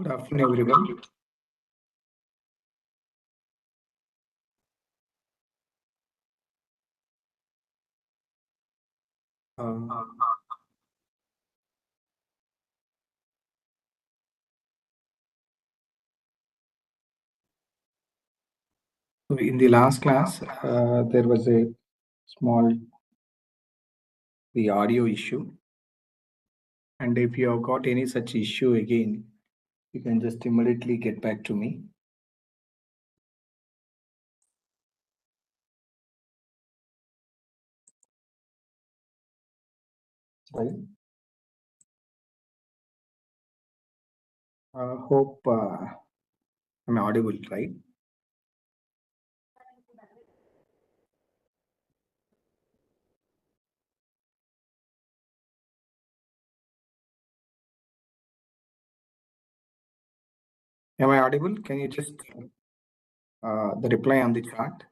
Good afternoon, everyone. So in the last class, there was a small the audio issue, and if you have got any such issue again, you can just immediately get back to me. Right. Hope I'm audible, right? Am I audible? Can you just the reply on the chat?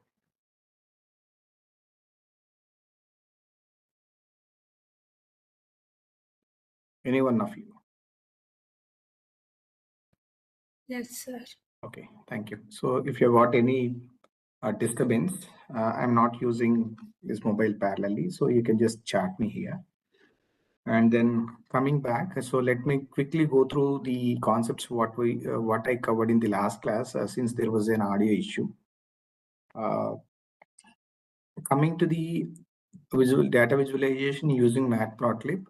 Any one of you? Yes, sir. Okay, thank you. So if you have got any disturbance, I'm not using this mobile parallelly, so you can just chat me here. And then coming back, so let me quickly go through the concepts what I covered in the last class, since there was an audio issue. Coming to the visual data visualization using Matplotlib,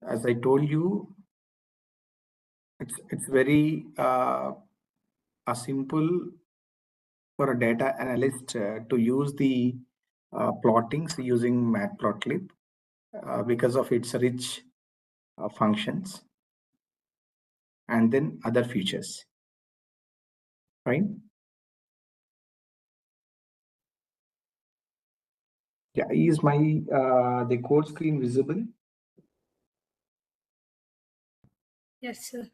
as I told you, it's very simple for a data analyst to use the plottings using Matplotlib because of its rich functions and then other features, right? Yeah, is my the code screen visible? Yes, sir.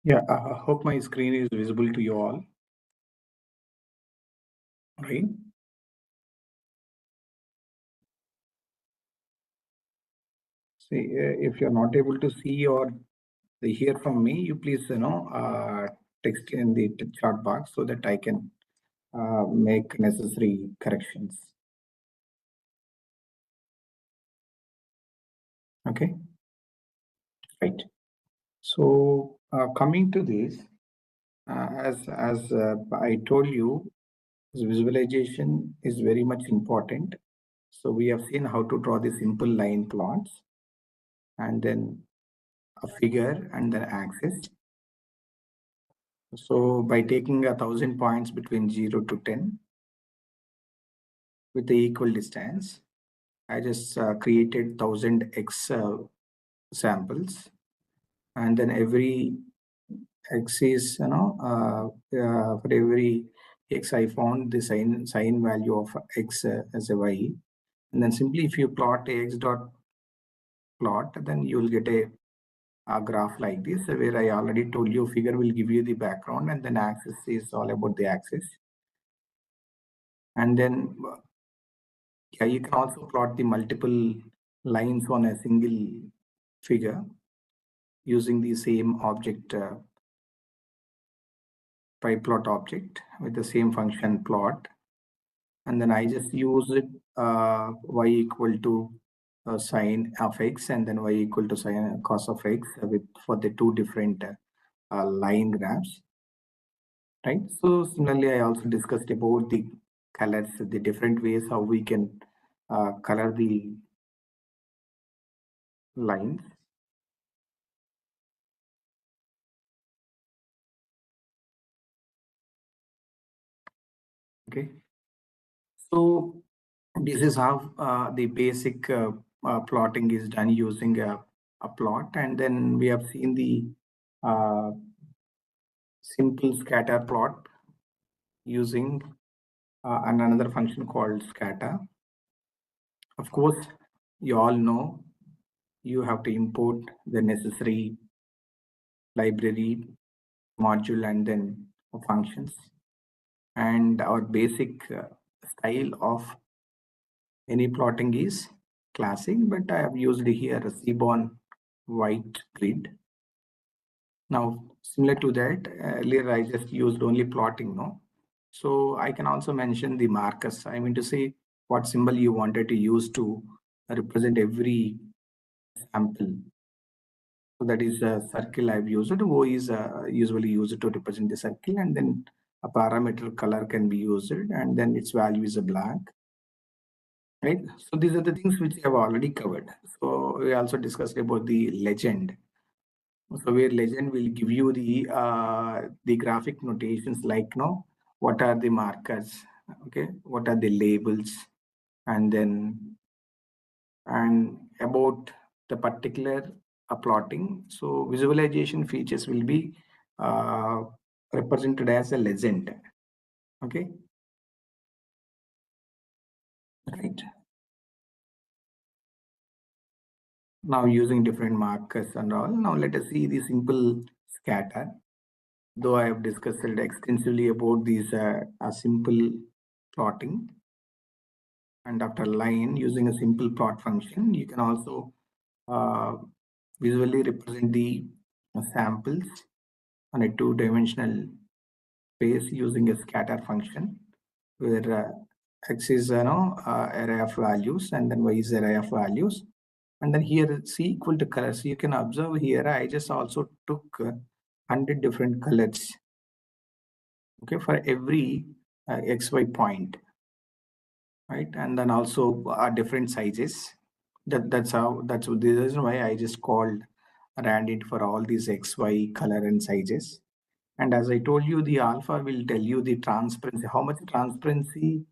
Yeah, I hope my screen is visible to you all, right? See, if you're not able to see or hear from me, you please, text in the chat box so that I can make necessary corrections. Okay, right. So coming to this, as I told you, visualization is very much important. So we have seen how to draw the simple line plots, and then a figure and then axis. So by taking 1,000 points between 0 to 10 with the equal distance, I just created 1,000 X samples, and then every X is, for every X I found the sign value of X as a Y. And then simply if you plot a X dot plot, then you will get a graph like this, where I already told you figure will give you the background, and then axis is all about the axis. And then yeah, you can also plot the multiple lines on a single figure using the same object, pyplot object with the same function plot. And then I just use it y equal to sine of x, and then y equal to sine cos of x with for the two different line graphs, right? So similarly, I also discussed about the colors, the different ways how we can color the lines. Okay, so this is how the basic plotting is done using a plot, and then we have seen the uh, simple scatter plot using another function called scatter. Of course, you all know you have to import the necessary library module and then functions. And our basic style of any plotting is classic, but I have used here a Seaborn white grid. Now, similar to that, earlier I just used only plotting, no? So I can also mention the markers. I mean to say what symbol you wanted to use to represent every sample. So that is a circle I've used. O is usually used to represent the circle, and then a parameter color can be used, and then its value is a black. Right. So these are the things which I have already covered. So we also discussed about the legend. So where legend will give you the graphic notations like what are the markers, okay, what are the labels, and then and about the particular plotting. So visualization features will be uh, represented as a legend. Okay, right. Now using different markers and all. Now let us see the simple scatter. Though I have discussed extensively about these simple plotting, and after line using a simple plot function, you can also uh, visually represent the samples on a two-dimensional space using a scatter function, where x is array of values, and then y is array of values, and then here c equal to color. So you can observe here I just also took 100 different colors, okay, for every xy point, right? And then also different sizes. That's the reason why I just called randit for all these xy color and sizes. And as I told you, the alpha will tell you the transparency, how much transparency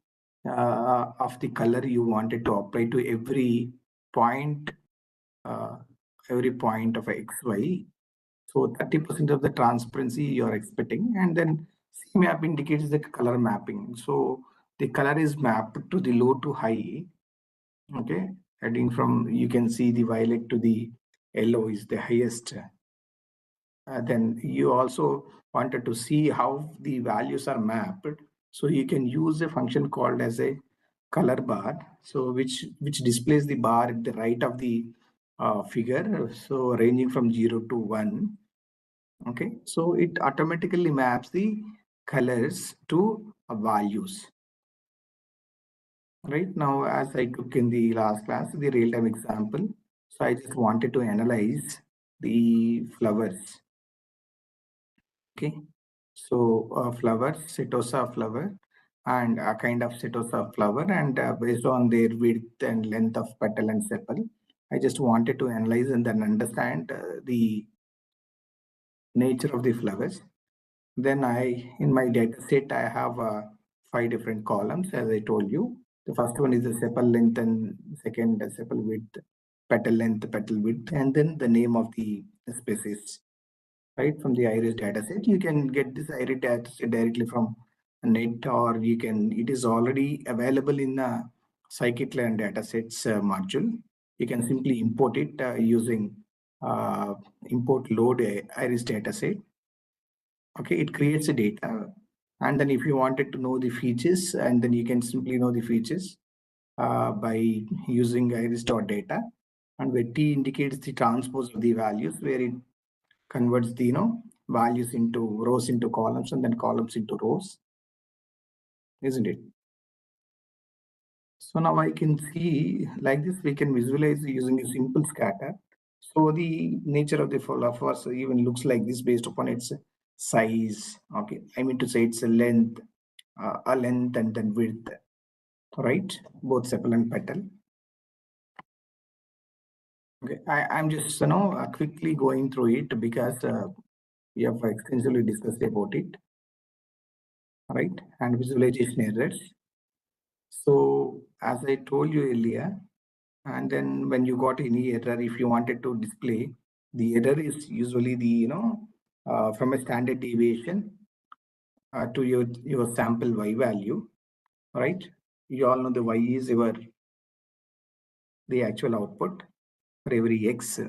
of the color you wanted to apply to point uh, every point of xy. So 30% of the transparency you're expecting, and then C map indicates the color mapping. So the color is mapped to the low to high. Okay, heading from, you can see the violet to the yellow is the highest then you also wanted to see how the values are mapped. So you can use a function called as a color bar. So which displays the bar at the right of the figure. So ranging from 0 to 1. Okay. So it automatically maps the colors to values. Right now, as I took in the last class, the real-time example. So I just wanted to analyze the flowers. Okay. So flower, setosa flower, and a kind of setosa flower, and based on their width and length of petal and sepal, I just wanted to analyze and then understand the nature of the flowers. Then in my data set, I have 5 different columns, as I told you. The first one is the sepal length, and second sepal width, petal length, petal width, and then the name of the species. Right from the iris dataset, you can get this iris dataset directly from net, or it is already available in the scikit-learn datasets module. You can simply import it using import load iris dataset. Okay, it creates a data, and then if you wanted to know the features, and then you can simply know the features by using iris.data, and where T indicates the transpose of the values, where it converts the values into rows into columns, and then columns into rows, isn't it? So now I can see like this, we can visualize using a simple scatter. So the nature of the flowers even looks like this based upon its size. Okay, I mean to say it's a length and then width, right? Both sepal and petal. Okay, I'm just quickly going through it because we have extensively discussed about it, right? And visualization errors. So as I told you earlier, and then when you got any error, if you wanted to display, the error is usually the from a standard deviation to your sample y value, right? You all know the y is the actual output for every x.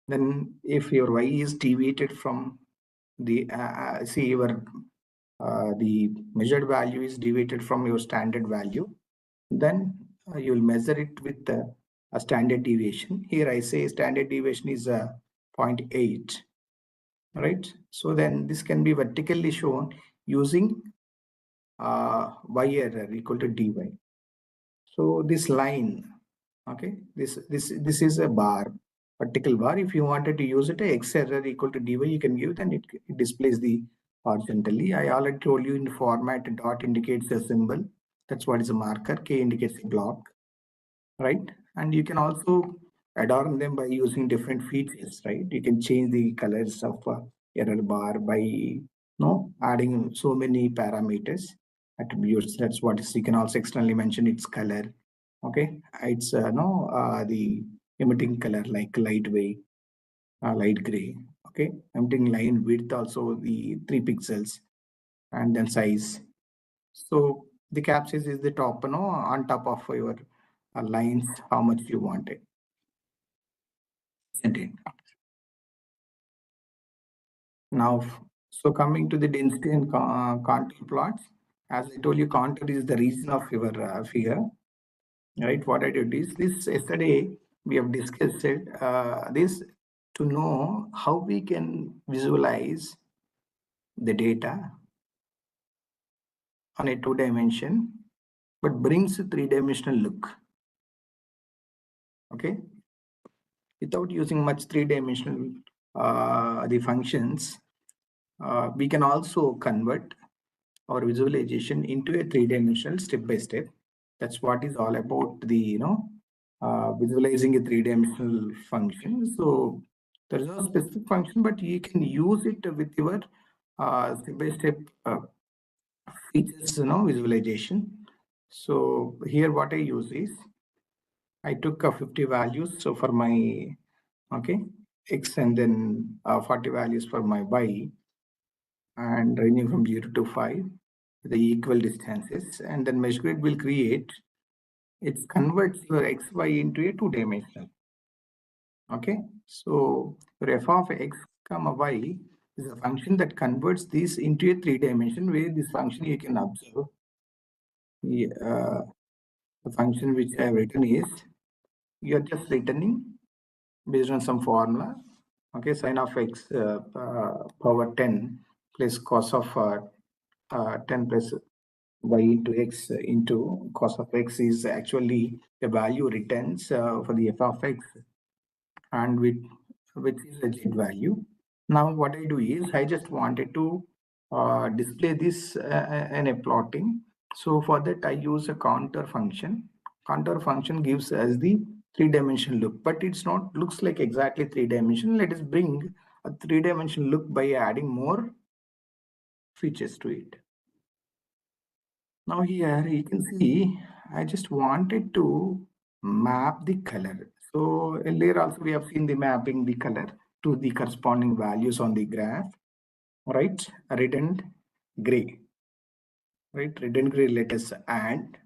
Then if your y is deviated from the the measured value is deviated from your standard value, then you'll measure it with a standard deviation. Here I say standard deviation is 0.8, right? So then this can be vertically shown using y error equal to dy. So this line, okay, this is a bar, vertical bar. If you wanted to use it, x error equal to dy, you can give it, and it displays the horizontally. I already told you in the format dot indicates a symbol. That's what is a marker. K indicates a block, right? And you can also adorn them by using different features, right? You can change the colors of error bar by adding so many parameters, attributes. That's what is. You can also externally mention its color. Okay, it's the emitting color like light light gray. Okay, emitting line width also the 3 pixels, and then size. So the capsize is the top, on top of your lines, how much you want it. Isn't it? Now, so coming to the density and contour plots, as I told you, contour is the region of your figure, right? What I did is this yesterday we have discussed it, this to know how we can visualize the data on a 2-dimension, but brings a 3-dimensional look. Okay, without using much 3-dimensional the functions, we can also convert our visualization into a 3-dimensional step by step. That's what is all about the visualizing a 3-dimensional function. So there is no specific function, but you can use it with your step by step features visualization. So here what I use is I took 50 values so for my x, and then 40 values for my y, and ranging from 0 to 5, the equal distances, and then mesh grid will create, it converts your xy into a 2-dimensional. Okay, so your f of x comma y is a function that converts this into a 3-dimension, where this function you can observe. The function which I have written is, you are just returning based on some formula. Okay, sine of x power 10 plus cos of 10 plus y into x into cos of x is actually the value returns for the f of x, and which is a z value. Now what I do is, I just wanted to display this in a plotting. So for that I use a contour function. Contour function gives us the 3-dimensional look, but it's not looks like exactly 3-dimensional. Let us bring a 3-dimensional look by adding more features to it. Now here you can see, I just wanted to map the color. So earlier also we have seen the mapping the color to the corresponding values on the graph, right? Red and gray, right? Red and gray let us add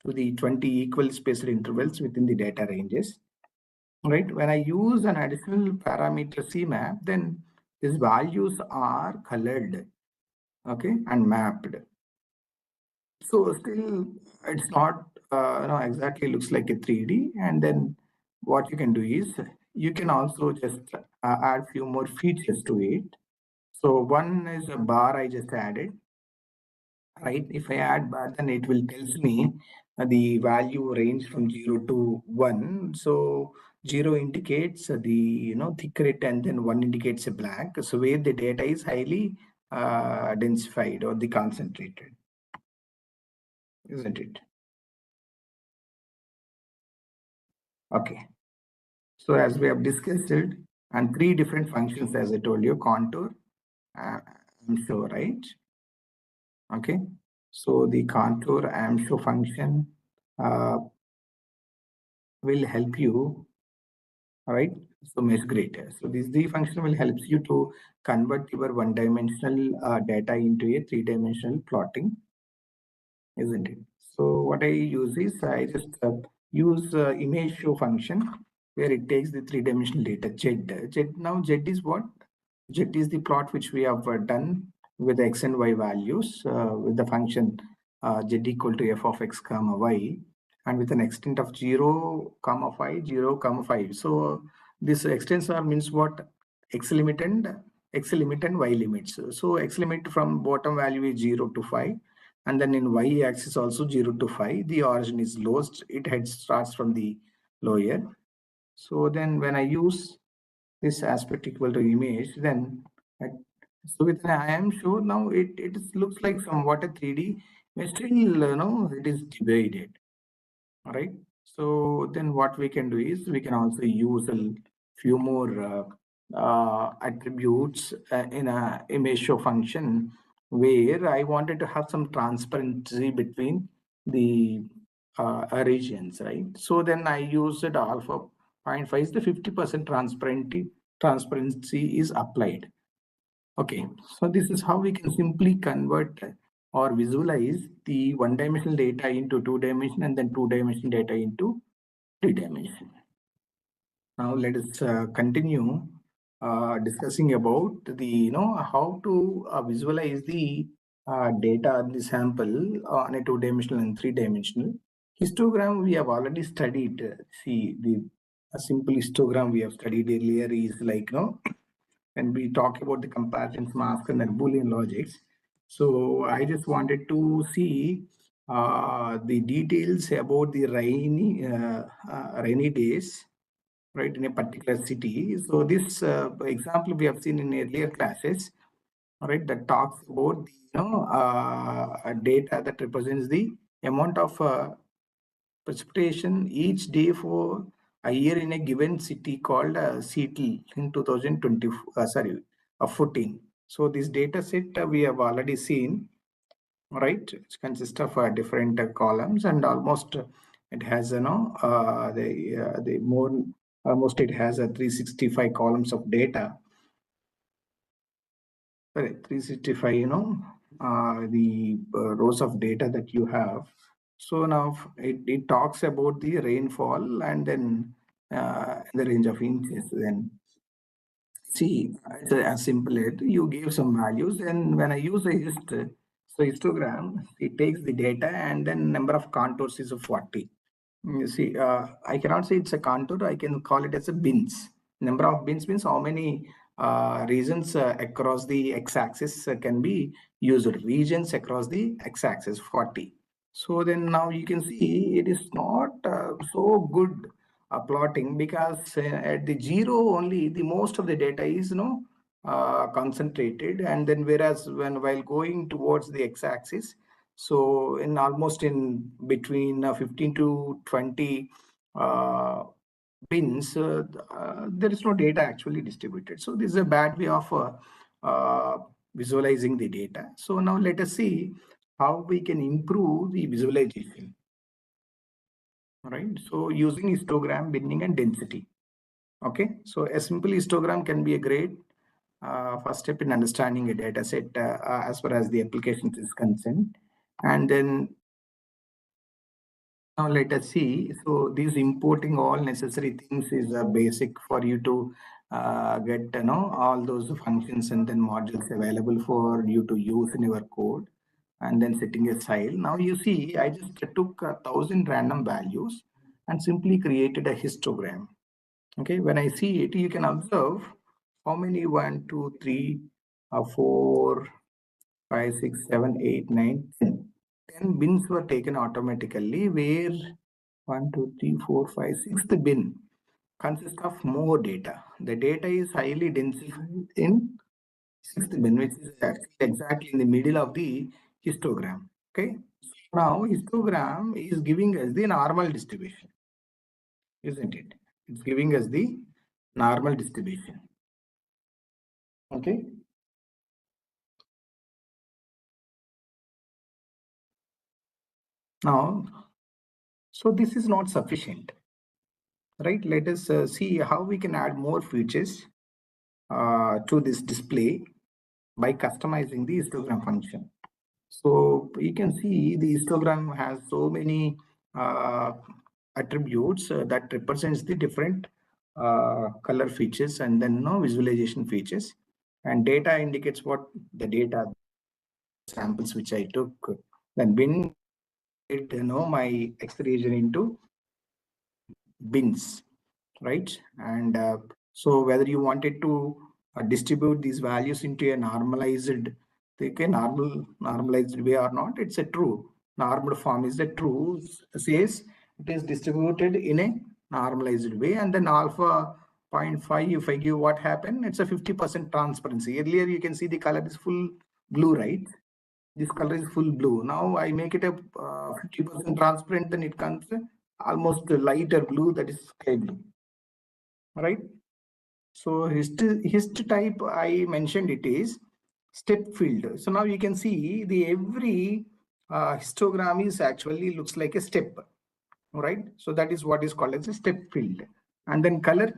to the 20 equal spaced intervals within the data ranges, right? When I use an additional parameter CMap, then these values are colored, okay, and mapped. So still it's not exactly looks like a 3D. And then what you can do is, you can also just add few more features to it. So one is a bar I just added, right? If I add bar, then it will tells me the value range from 0 to 1. So 0 indicates the thick red, and then 1 indicates a black. So where the data is highly densified or the concentrated, isn't it? Okay. So as we have discussed it, and 3 different functions, as I told you, contour, I'm sure, right? Okay. So the contour AMSHO function will help you, all right? So mesh grid. So this the function will help you to convert your 1-dimensional data into a 3-dimensional plotting, isn't it? So what I use is, I just use image show function, where it takes the 3-dimensional data Z. Now Z is what? Z is the plot which we have done with x and y values with the function Z equal to f of x comma y, and with an extent of 0 comma 5, 0 comma 5. So this extensor means what? X limit and y limits. So x limit from bottom value is 0 to 5. And then in y axis also 0 to 5, the origin is lowest, it starts from the lower. So then when I use this aspect equal to image, then so with an I am sure now it looks like somewhat a 3D, but still it is divided. All right. So then what we can do is, we can also use a few more attributes in a image show function, where I wanted to have some transparency between the regions, right? So then I used alpha 0.5 is the 50% transparency is applied. Okay, so this is how we can simply convert or visualize the 1-dimensional data into 2-dimension, and then 2-dimensional data into 3-dimension. Now let us continue discussing about the how to visualize the data in the sample on a 2-dimensional and 3-dimensional. Histogram we have already studied. See, a simple histogram we have studied earlier is like when we talk about the comparisons, mask, and then Boolean logics. So I just wanted to see the details about the rainy days, right, in a particular city. So this example we have seen in earlier classes, right, that talks about the data that represents the amount of precipitation each day for a year in a given city called CT in 2020, 14. So this data set we have already seen, right? It consists of different columns, and almost it has the more almost it has a 365 columns of data. Sorry, 365, the rows of data that you have. So now it talks about the rainfall, and then the range of inches. Then See, it's as simple as you give some values, and when I use a histogram, it takes the data and then number of contours is 40. You see, I cannot say it's a contour. I can call it as a bins. Number of bins means how many regions across the x-axis can be used. Regions across the x-axis 40. So then now you can see it is not so good plotting, because at the zero only the most of the data is concentrated, and then whereas while going towards the x-axis, so in almost in between 15 to 20 uh, pins, there is no data actually distributed. So this is a bad way of visualizing the data. So now let us see how we can improve the visualization. Right. So using histogram, binning, and density. Okay. So a simple histogram can be a great first step in understanding a data set as far as the application is concerned. And then now let us see. So these importing all necessary things is a basic for you to get all those functions and then modules available for you to use in your code, and then setting a style. Now you see, I just took 1,000 random values and simply created a histogram. Okay, when I see it, you can observe how many 1, 2, 3, 4, 5, 6, 7, 8, 9, 10. 10 bins were taken automatically, where 1, 2, 3, 4, 5, 6th bin consists of more data. The data is highly densified in 6th bin, which is exactly in the middle of the histogram. Okay. Now histogram is giving us the normal distribution, isn't it? It's giving us the normal distribution. Okay. Now, so this is not sufficient, right? Let us see how we can add more features to this display by customizing the histogram function. So you can see the histogram has so many uh, attributes that represents the different color features, and then visualization features, and data indicates what the data samples which I took. Then bin it my extraction into bins, right? And so whether you wanted to distribute these values into a normalized way or not, it's a true normal form is the true says it is distributed in a normalized way. And then alpha 0.5, if I give what happened, it's a 50% transparency. Earlier you can see the color is full blue, right? This color is full blue. Now I make it a 50% transparent, then it comes almost a lighter blue, that is sky blue, right? So hist type I mentioned, it is step field. So now you can see the every histogram is actually looks like a step, right? So that is what is called as a step field. And then color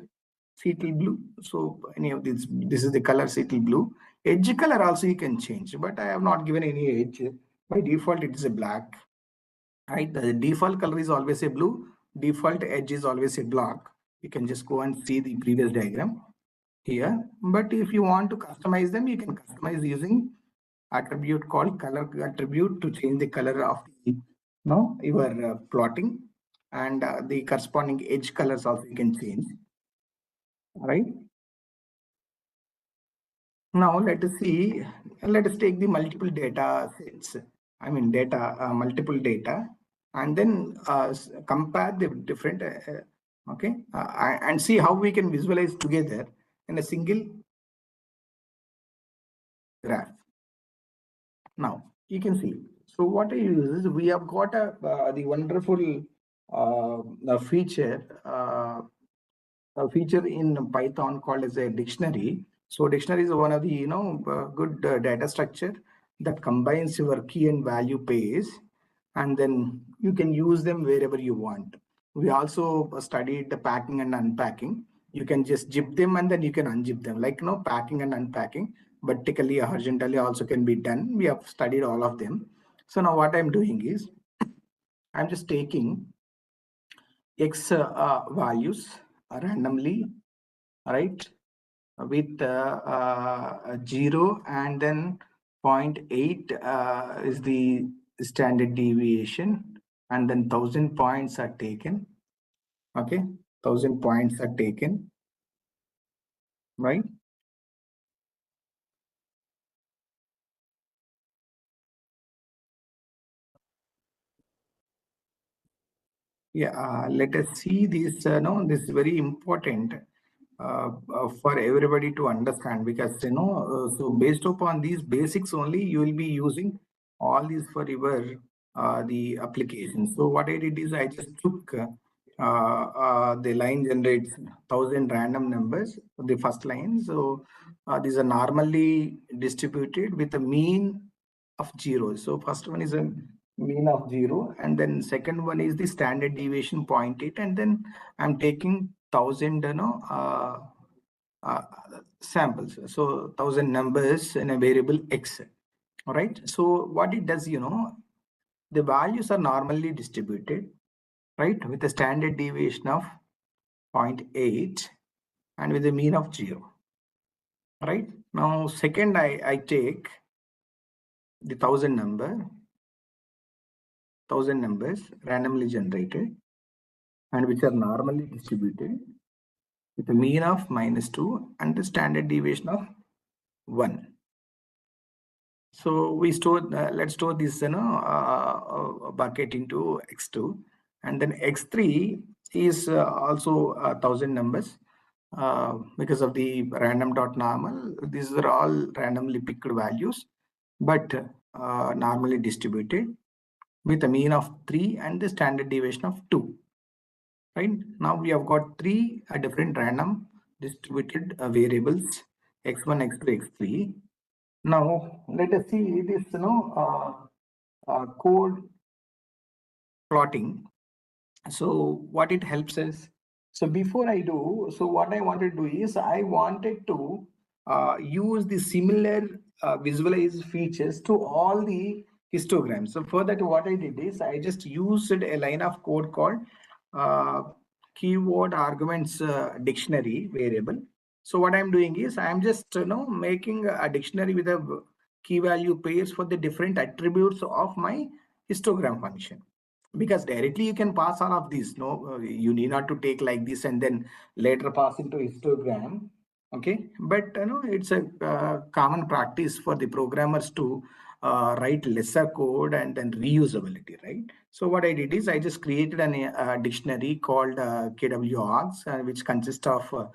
cetyl blue. So any of this is the color cetyl blue. Edge color also you can change, but I have not given any edge. By default it is a black, right? The default color is always a blue, default edge is always a black. You can just go and see the previous diagram here. But if you want to customize them, you can customize using attribute called color attribute to change the color of the your plotting, and the corresponding edge colors also you can change, right? Now let us see, let us take the multiple data sets, I mean data, multiple data, and then compare the different, okay, and see how we can visualize together in a single graph. Now you can see. So what I use is, we have got the wonderful feature in Python called as a dictionary. So dictionary is one of the good data structure that combines your key and value pairs, and then you can use them wherever you want. We also studied the packing and unpacking. You can just zip them and then you can unzip them, like packing and unpacking vertically, horizontally also can be done. We have studied all of them. So now what I'm doing is, I'm just taking X values randomly, right? with 0 and then 0.8 is the standard deviation, and then 1000 points are taken. Okay, 1000 points are taken, right? Yeah, let us see this. No, this is very important for everybody to understand, because so based upon these basics only, you will be using all these for your the application. So what I did is I just took the line generates 1000 random numbers, the first line. So these are normally distributed with a mean of 0. So first one is a mean of 0, and then second one is the standard deviation 0.8, and then I'm taking 1000 uh, samples, so 1000 numbers in a variable x. All right, so what it does, the values are normally distributed, right, with a standard deviation of 0.8 and with a mean of 0. Right, now second, I take the 1000 numbers randomly generated and which are normally distributed with a mean of -2 and the standard deviation of 1. So we store, let's store this bucket into x2, and then x3 is also 1000 numbers because of the random dot normal. These are all randomly picked values, but normally distributed with a mean of 3 and the standard deviation of 2. Right, now we have got three different random distributed variables x1, x2, x3. Now let us see this code plotting. So what it helps us. So before I do, so what I wanted to do is I wanted to use the similar visualize features to all the histograms. So for that, what I did is I just used a line of code called uh, keyword arguments dictionary variable. So what I'm doing is I'm just making a dictionary with a key value pairs for the different attributes of my histogram function, because directly you can pass all of these. No, you need not to take like this and then later pass into histogram. Okay, but it's a common practice for the programmers to write lesser code and then reusability, right? So what I did is I just created a dictionary called kwargs, which consists of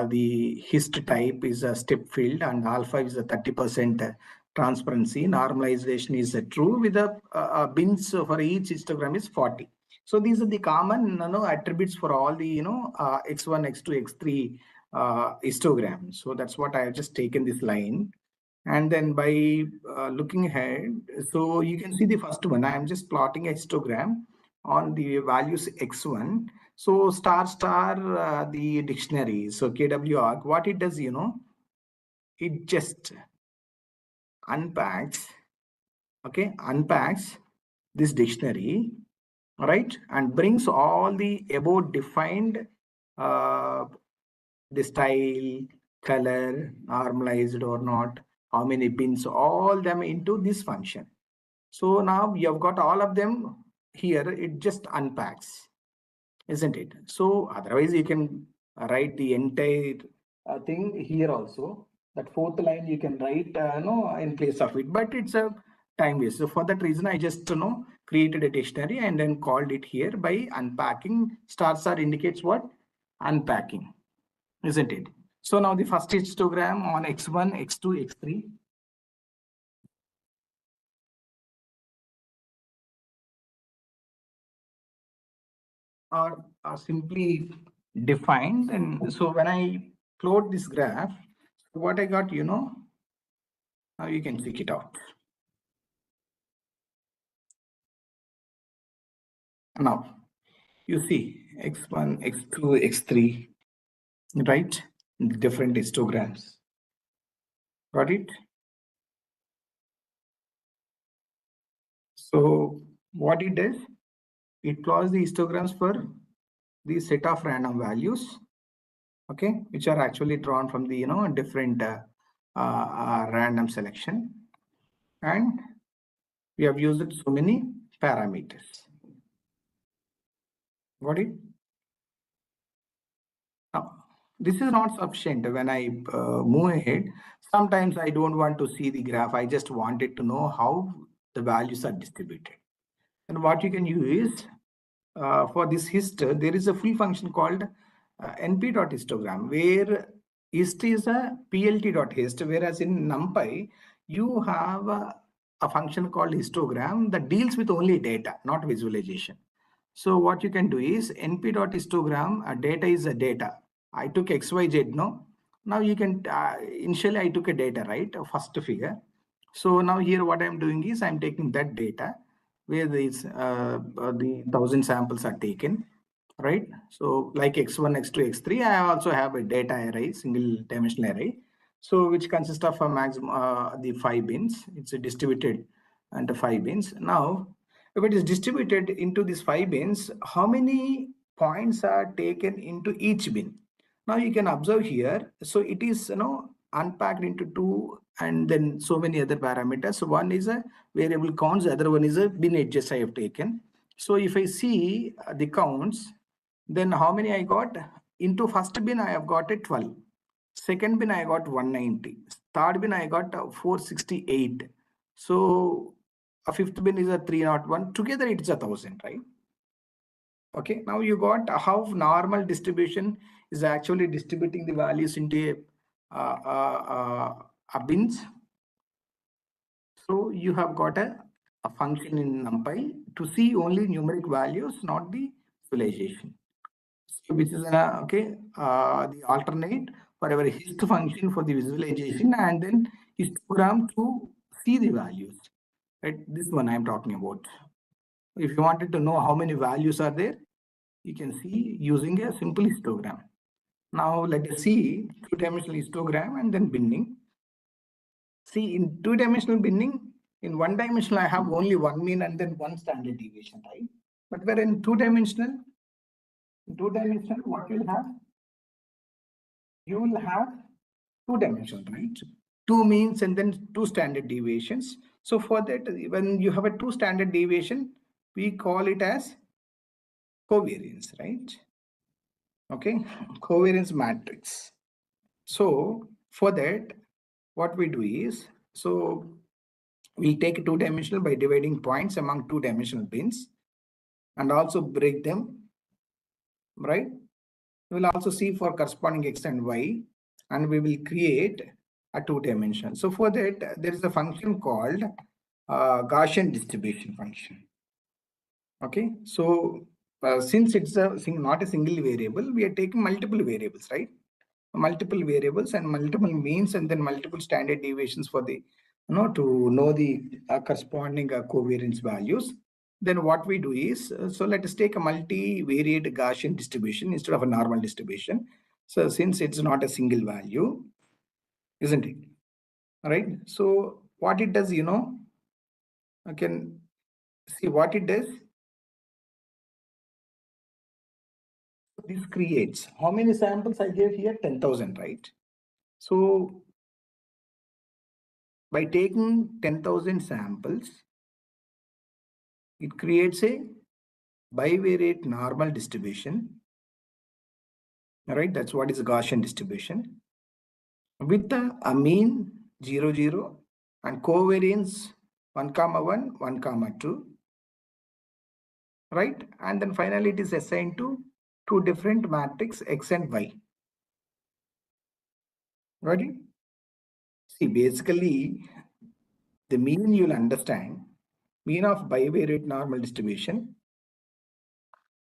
the hist type is a step field and alpha is a 30% transparency. Normalization is true with the bins for each histogram is 40. So these are the common attributes for all the x1, x2, x3 histogram. So that's what I have just taken this line. And then by looking ahead, so you can see the first one. I am just plotting a histogram on the values x1. So the dictionary. So kwarg, what it does, it just unpacks, okay, unpacks this dictionary, right, and brings all the above defined uh, the style, color, normalized or not, how many pins, all them into this function. So now you have got all of them here. It just unpacks, isn't it? So otherwise you can write the entire thing here also. That fourth line you can write no, in place of it, but it's a time waste. So for that reason, I just created a dictionary and then called it here by unpacking. Star indicates what? Unpacking, isn't it? So now the first histogram on x1, x2, x3. Are simply defined. And so when I plot this graph, what I got, now you can check it out. Now you see x1, x2, x3, right? Different histograms. Got it? So what it does, it plots the histograms for the set of random values okay, which are actually drawn from the different random selection, and we have used so many parameters. Got it? Now, this is not sufficient. When I move ahead, sometimes I don't want to see the graph. I just wanted to know how the values are distributed. And what you can use is, for this hist, there is a full function called np.histogram, where hist is a plt.hist, whereas in NumPy, you have a function called histogram that deals with only data, not visualization. So what you can do is np.histogram, data is a data. I took XYZ, no? Now you can, initially I took a data, right? A first figure. So now here what I'm doing is I'm taking that data where these the 1,000 samples are taken, right? So like X1, X2, X3, I also have a data array, single dimensional array. So which consists of a maximum, the 5 bins. It's a distributed under 5 bins. Now, if it is distributed into these 5 bins, how many points are taken into each bin? Now you can observe here. So it is unpacked into 2 and then so many other parameters. So one is a variable counts, the other one is a bin edges I have taken. So if I see the counts, then how many I got? Into first bin I have got a 12. Second bin I got 190. Third bin I got 468. So a fifth bin is a 301. Together it's 1,000, right? Okay, now you got how normal distribution is actually distributing the values into a bins. So you have got a function in NumPy to see only numeric values, not the visualization. So which is the alternate for our hist function for the visualization, and then histogram to see the values. Right, this one I am talking about. If you wanted to know how many values are there, you can see using a simple histogram. Now let us see two-dimensional histogram and then binning. See, in two-dimensional binning, in one-dimensional I have only one mean and then one standard deviation, right? But where in two-dimensional, what you'll have? You will have two dimensions, right? Two means and then two standard deviations. So for that, when you have a two standard deviation, we call it as covariance, right? Okay, covariance matrix. So for that, what we do is, so we take two-dimensional by dividing points among two-dimensional bins and also break them, right? We will also see for corresponding x and y, and we will create a two-dimensional. So for that, there is a function called Gaussian distribution function. Okay, so since it's not a single variable, we are taking multiple variables, right? Multiple variables and multiple means, and then multiple standard deviations for the to know the corresponding covariance values. Then what we do is, so let us take a multivariate Gaussian distribution instead of a normal distribution. So since it's not a single value, isn't it? All right. So what it does, I can see what it does. This creates how many samples I gave here? 10,000, right? So by taking 10,000 samples, it creates a bivariate normal distribution. All right, that's what is Gaussian distribution with a mean 0, 0 and covariance 1, 1, 1, 2, right? And then finally it is assigned to two different matrix X and Y. Ready? See, basically the mean you'll understand, mean of bivariate normal distribution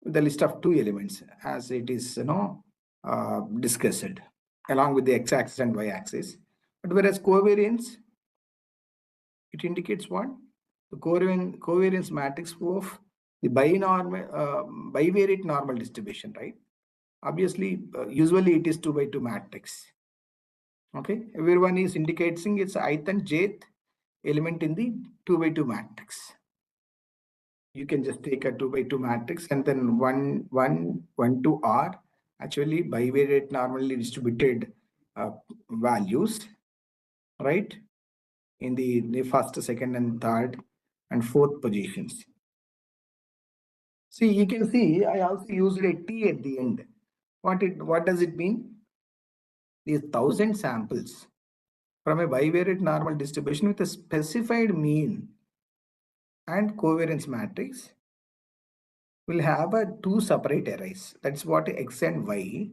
with a list of two elements as it is discussed along with the x-axis and y-axis. But whereas covariance, it indicates what? The covariance matrix of the bivariate normal distribution, right? Obviously, usually it is 2 by 2 matrix. Okay, everyone is indicating its ith and jth element in the 2 by 2 matrix. You can just take a 2 by 2 matrix and then 1, 1, 1, 2 R actually bivariate normally distributed values, right? In the first, second, and third, and fourth positions. See, you can see I also used a T at the end. What does it mean? These 1,000 samples from a bivariate normal distribution with a specified mean and covariance matrix will have a two separate arrays. That's what X and Y.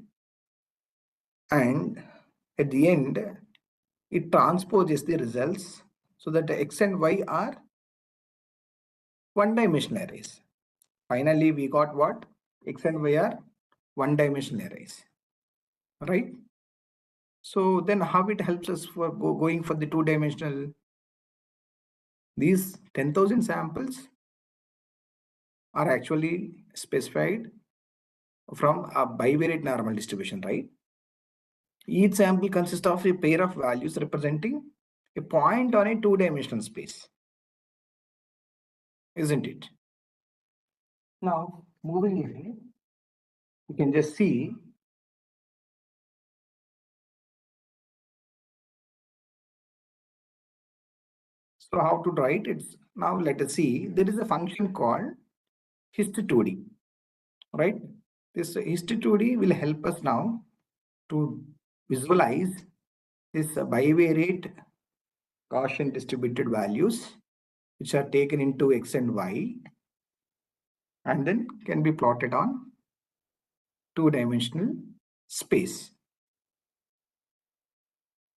And at the end, it transposes the results so that the X and Y are one-dimensional arrays. Finally, we got what? X and Y are one-dimensional arrays, right? So then how it helps us for going for the two-dimensional? These 10,000 samples are actually specified from a bivariate normal distribution, right? Each sample consists of a pair of values representing a point on a two-dimensional space, isn't it? Now, moving ahead, you can just see so how to write it. Now let us see, there is a function called hist2d, right? This hist2d will help us now to visualize this bivariate Gaussian distributed values which are taken into X and Y and then can be plotted on two-dimensional space,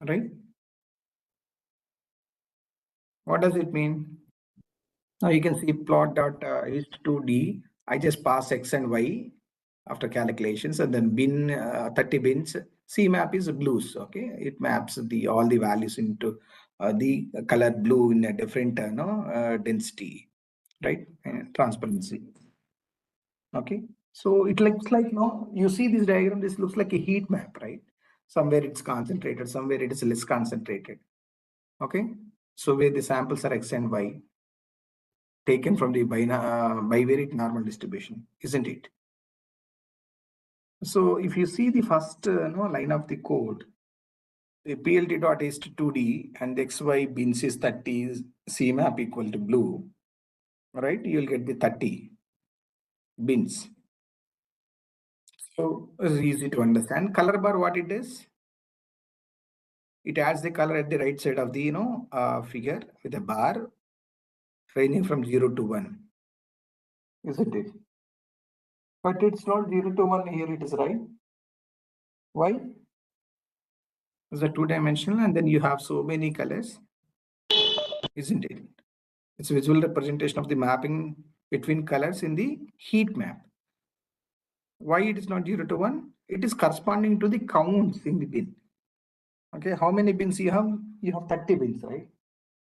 right? What does it mean? Now you can see plot dot hist2d. I just pass X and Y after calculations, and then bin 30 bins. C map is blues. Okay, it maps all the values into the color blue in a different density, right? And transparency. Okay, so it looks like you see this diagram. This looks like a heat map, right? Somewhere it's concentrated, somewhere it is less concentrated. Okay, so where the samples are X and Y taken from the bivariate normal distribution, isn't it? So if you see the first line of the code, the plt.hist2d and the xy bins is 30, cmap equal to blue, right? You'll get the 30 bins. So it's easy to understand. Color bar, what it is? It adds the color at the right side of the figure with a bar ranging from 0 to 1, isn't it? But it's not 0 to 1 here, it is, right? Why? It's a two-dimensional and then you have so many colors, isn't it? It's a visual representation of the mapping between colors in the heat map. Why it is not 0 to 1? It is corresponding to the counts in the bin. Okay, how many bins you have? You have 30 bins, right?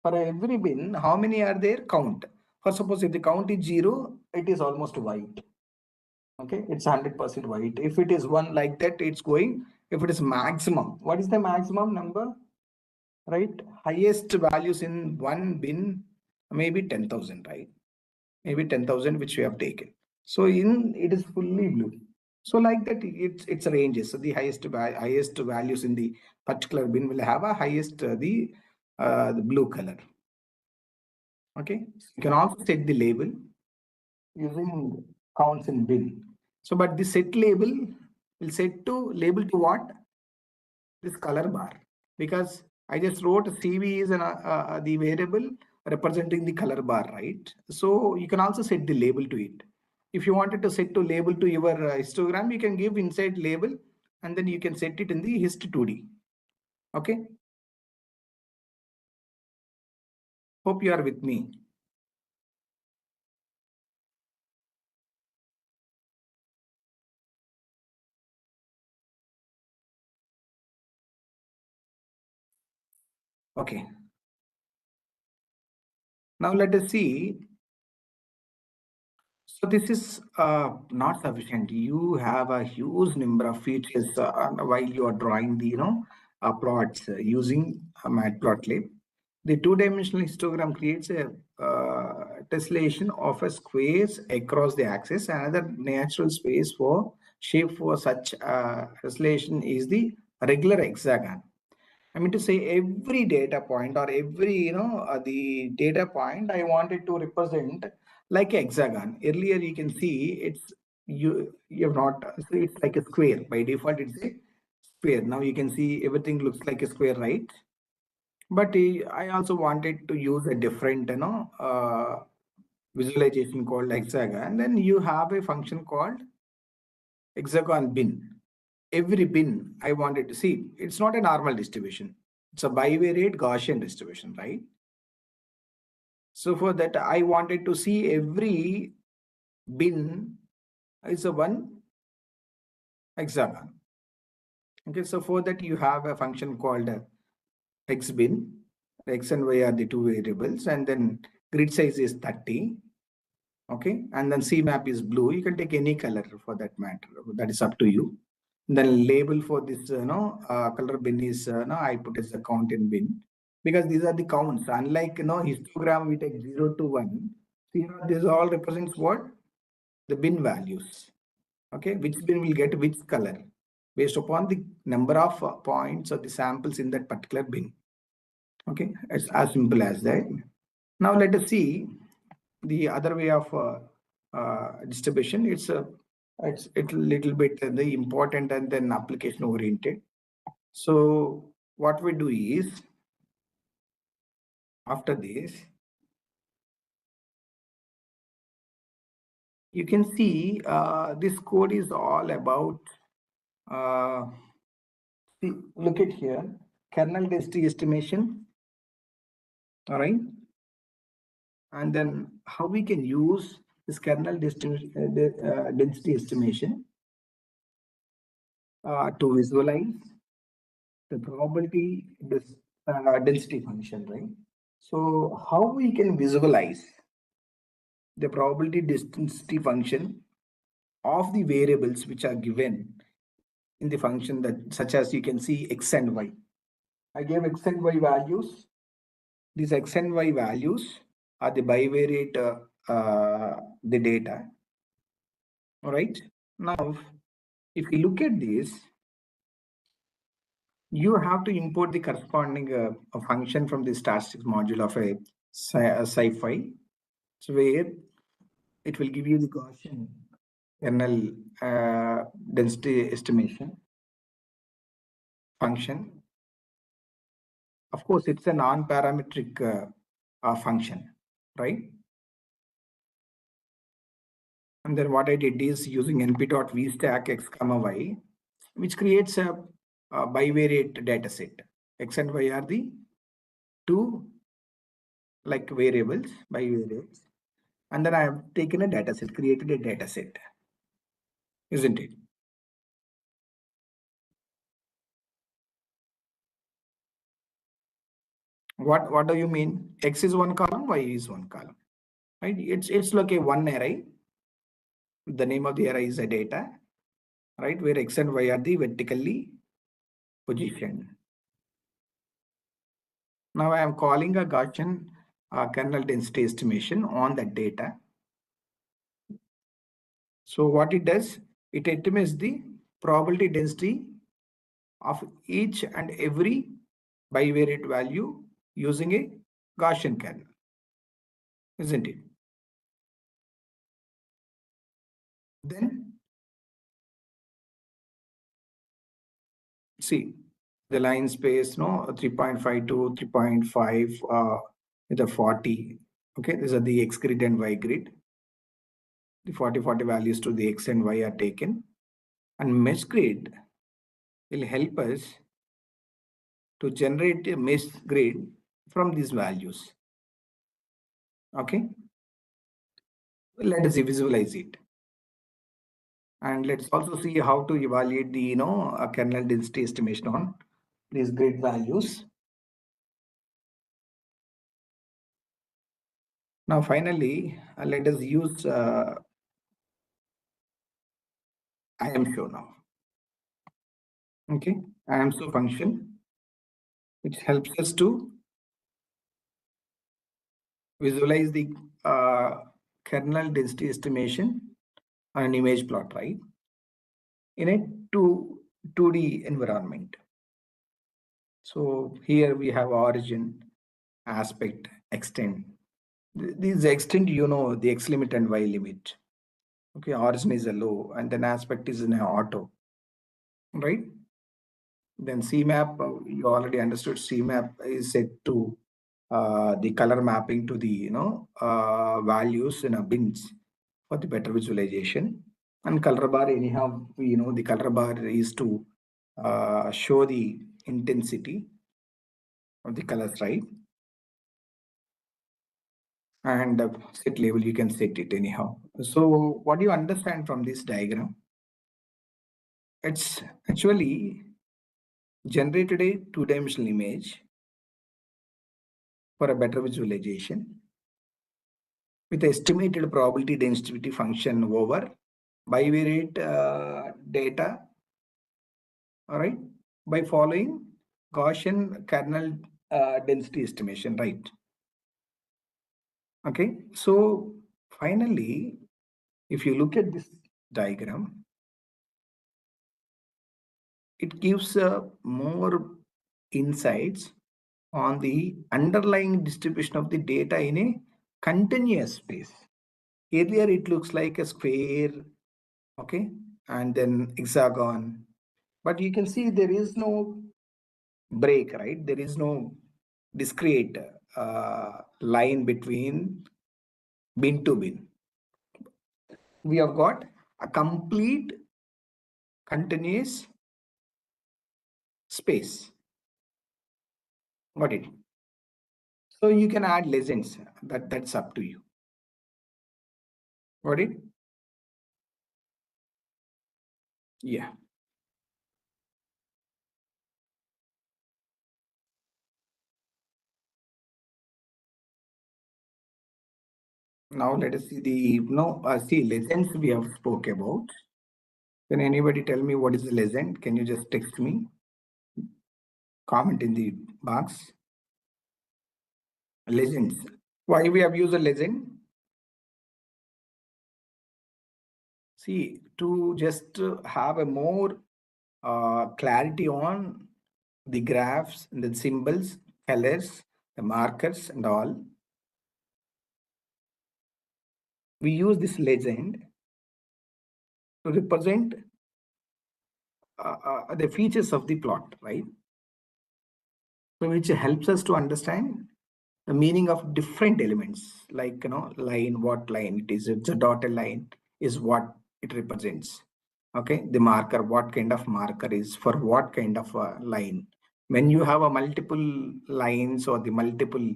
For every bin, how many are there? Count. For suppose if the count is 0, it is almost white. Okay, it's 100% white. If it is 1 like that, it's going. If it is maximum, what is the maximum number? Right? Highest values in one bin, maybe 10,000, right? Maybe 10,000 which we have taken. So it is fully blue. So like that, it's ranges. So the highest values in the particular bin will have a highest the blue color. Okay, you can also set the label using counts in bin. So, but the set label will set to label to what? This color bar, because I just wrote CV is the variable representing the color bar, right? So you can also set the label to it. If you wanted to set to label to your histogram, you can give inside label and then you can set it in the hist2d. Okay. Hope you are with me. Okay. Now let us see. So this is not sufficient. You have a huge number of features while you are drawing the plots using Matplotlib. The two-dimensional histogram creates a tessellation of a squares across the axis, another natural space for shape for such resolution is the regular hexagon. I mean to say every data point or every, the data point I wanted to represent like a hexagon. Earlier you can see you have not, so it's like a square. By default, it's a square. Now you can see everything looks like a square, right? But I also wanted to use a different, visualization called hexagon. Then you have a function called hexagon bin. Every bin I wanted to see, it's not a normal distribution. It's a bivariate Gaussian distribution, right? So for that, I wanted to see every bin is a one hexagon. Okay, so for that you have a function called x bin. X and y are the two variables, and then grid size is 30. Okay, and then CMap is blue. You can take any color for that matter. That is up to you. Then label for this, color bin is, I put as a count in bin, because these are the counts. Unlike, histogram, we take 0 to 1. Here, this all represents what? The bin values. Okay, which bin will get which color based upon the number of points or the samples in that particular bin. Okay, it's as simple as that. Now let us see the other way of distribution. It's a little bit the important and then application oriented. So what we do is, after this, you can see this code is all about, see, look at here, kernel density estimation. All right. And then how we can use this kernel density estimation to visualize the probability density function, right? So how we can visualize the probability density function of the variables which are given in the function, that such as you can see x and y. I gave x and y values. These x and y values are the bivariate the data. All right. Now, if you look at this, you have to import the corresponding function from the statistics module of a sci-fi, so where it will give you the Gaussian kernel density estimation function. Of course, it's a non-parametric function, right? And then what I did is using np.vstack x comma y, which creates a bivariate data set. X and y are the two like variables, bivariates. And then I have taken a data set, created a data set, isn't it? What do you mean? X is one column, Y is one column, right? It's like a one array. The name of the array is a data, right? Where X and Y are the vertically positioned. Now I am calling a Gaussian kernel density estimation on that data. So what it does, it estimates the probability density of each and every bivariate value using a Gaussian kernel, isn't it? Then see the line space, no, 3.5 to 3.5 with a 40. Okay, these are the X grid and Y grid. The 40 values to the X and Y are taken, and mesh grid will help us to generate a mesh grid from these values. Okay, let us visualize it. And let's also see how to evaluate the kernel density estimation on these grid values. Now finally, let us use I am sure now. Okay, I am so function, which helps us to visualize the kernel density estimation on an image plot, right? in a 2D environment. So here we have origin, aspect, extent. These extent, the X limit and Y limit. Okay, origin is a low, and then aspect is in a auto, right? Then CMAP, you already understood. CMAP is set to the color mapping to the values in a bins for the better visualization. And color bar, anyhow, the color bar is to show the intensity of the colors, right? And set label, you can set it anyhow. So what do you understand from this diagram? It's actually generated a two-dimensional image for a better visualization with estimated probability density function over bivariate data, all right, by following Gaussian kernel density estimation, right? Okay, so finally, if you look at this diagram, it gives more insights on the underlying distribution of the data in a continuous space. Earlier, it looks like a square, okay, and then hexagon, but you can see there is no break, right? There is no discrete line between bin to bin. We have got a complete continuous space. Got it? So you can add legends. That's up to you. Got it? Yeah. Now let us see the legends we have spoke about. Can anybody tell me what is the legend? Can you just text me? Comment in the box. Legends. Why we have used a legend? See, to just have a more clarity on the graphs, and the symbols, colors, the markers and all. We use this legend to represent the features of the plot, right? So which helps us to understand the meaning of different elements, like line, what line it is. It's a dotted line is what it represents. Okay, the marker, what kind of marker is for what kind of line. When you have a multiple lines or the multiple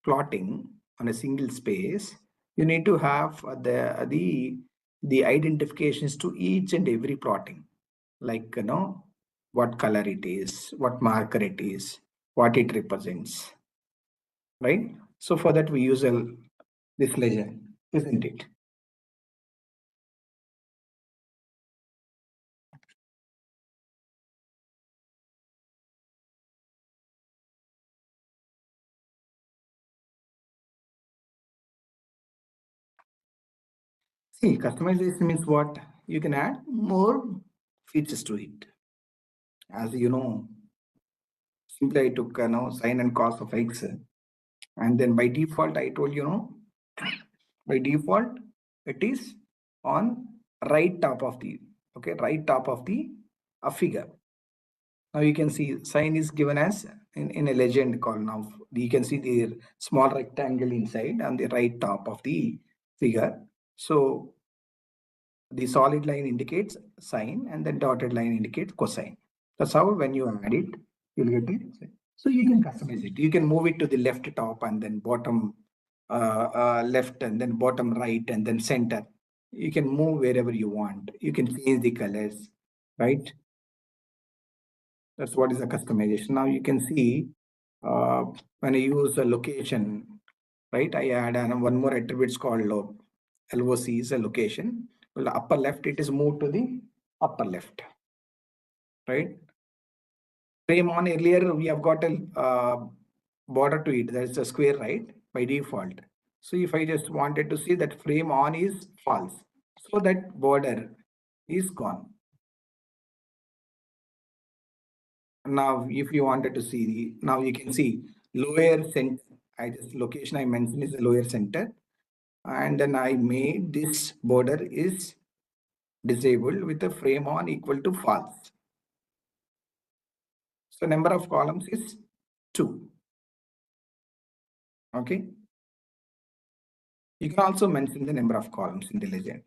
plotting on a single space, you need to have the identifications to each and every plotting, like what color it is, what marker it is, what it represents, right? So for that we use this legend, isn't it? See, customization means what? You can add more features to it. As you know, simply I took sine and cos of x, and then by default I told by default it is on right top of the right top of the figure. Now you can see sine is given as in a legend called now. You can see the small rectangle inside on the right top of the figure. So the solid line indicates sine and the dotted line indicates cosine. That's how when you add it, you'll get it. So you can customize it. You can move it to the left top and then bottom left and then bottom right and then center. You can move wherever you want. You can change the colors, right? That's what is the customization. Now you can see when I use a location, right? I add one more attributes called LOC is a location. Well, the upper left, it is moved to the upper left, right? Frame on earlier, we have got a border to it. That's a square, right? By default. So if I just wanted to see that frame on is false, so that border is gone. Now, if you wanted to see now you can see lower center. Location I mentioned is the lower center, and then I made this border is disabled with a frame on equal to false. So number of columns is 2. Okay. You can also mention the number of columns in the legend.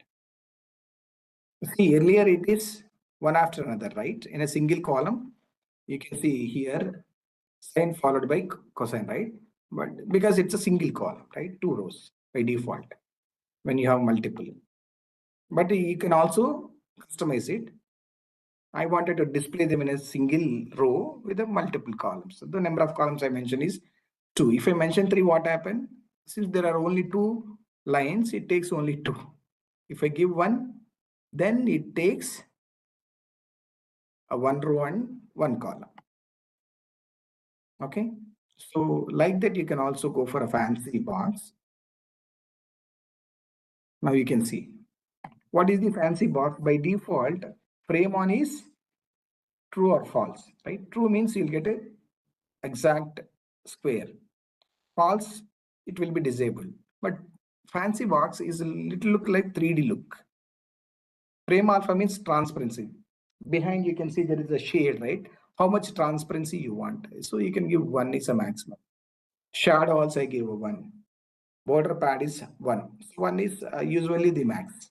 See, earlier it is one after another, right? In a single column, you can see here sine followed by cosine, right? But because it's a single column, right? 2 rows by default when you have multiple. But you can also customize it. I wanted to display them in a single row with a multiple columns. So the number of columns I mentioned is 2. If I mention 3, what happened? Since there are only 2 lines, it takes only 2. If I give 1, then it takes a 1 row and 1 column. Okay. So like that, you can also go for a fancy box. Now you can see what is the fancy box. By default, frame on is true or false, right? True means you'll get a exact square. False, it will be disabled. But fancy box is a little look like 3D look. Frame alpha means transparency. Behind you can see there is a shade, right? How much transparency you want. So you can give 1 is a maximum. Shadow also I give a 1. Border pad is 1. 1 is usually the max.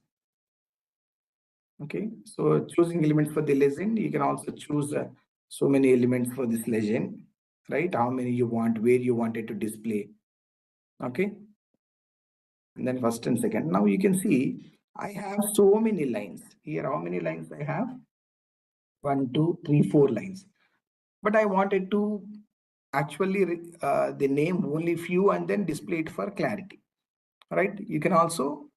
Okay, so choosing elements for the legend, you can also choose so many elements for this legend, right? How many you want, where you want it to display. Okay, and then first and second. Now you can see I have so many lines here. How many lines I have? 1, 2, 3, 4 lines. But I wanted to actually the name only few and then display it for clarity, right? You can also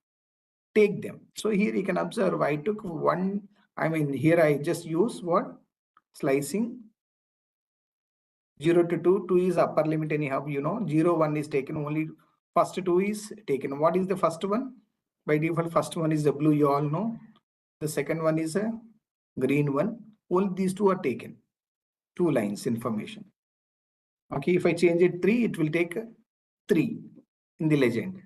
take them. So here you can observe I took one. I mean, here I just use what? Slicing 0 to 2. 2 is upper limit anyhow, 0, 1 is taken only. First 2 is taken. What is the first one? By default, first one is the blue, you all know. The second one is a green one. All these 2 are taken. 2 lines information. Okay, if I change it 3, it will take 3 in the legend.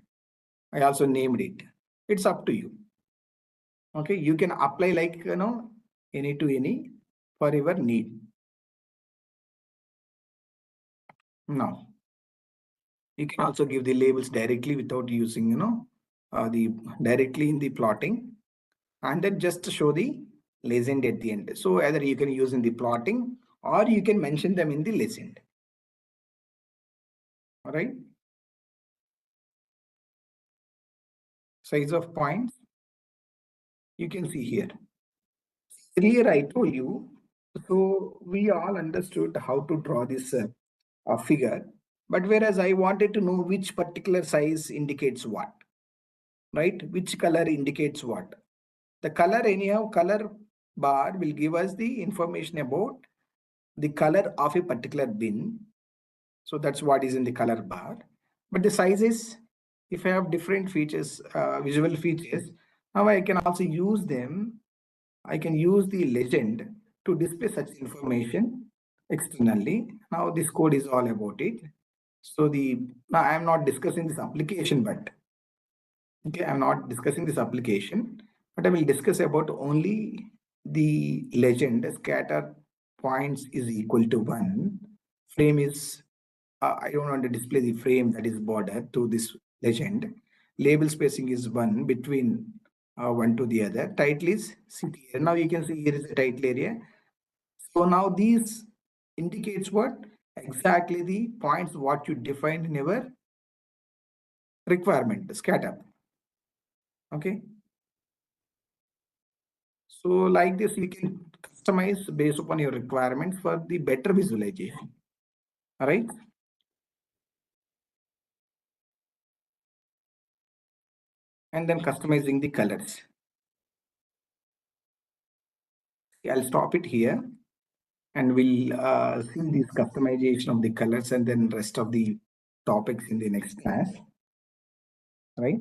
I also named it. It's up to you. Okay, you can apply like, any to any for your need. Now, you can also give the labels directly without using, the directly in the plotting, and then just show the legend at the end. So either you can use in the plotting or you can mention them in the legend. All right. Size of points. You can see here. Earlier I told you, so we all understood how to draw this figure, but whereas I wanted to know which particular size indicates what, right? Which color indicates what? The color anyhow, color bar will give us the information about the color of a particular bin. So that's what is in the color bar. But the sizes, if I have different features, visual features, now I can also use them. I can use the legend to display such information externally. Now this code is all about it. So now I am not discussing this application, but okay, I'm not discussing this application, but I will discuss about only the legend. Scatter points is equal to 1. Frame is, I don't want to display the frame that is border to this legend. Label spacing is 1 between one to the other. Title is city. Now you can see here is the title area. So now these indicates what? Exactly the points what you defined in your requirement, scatter. Okay. So like this, you can customize based upon your requirements for the better visualization. All right. And then customizing the colors. I'll stop it here and we'll see this customization of the colors and then rest of the topics in the next class. Right.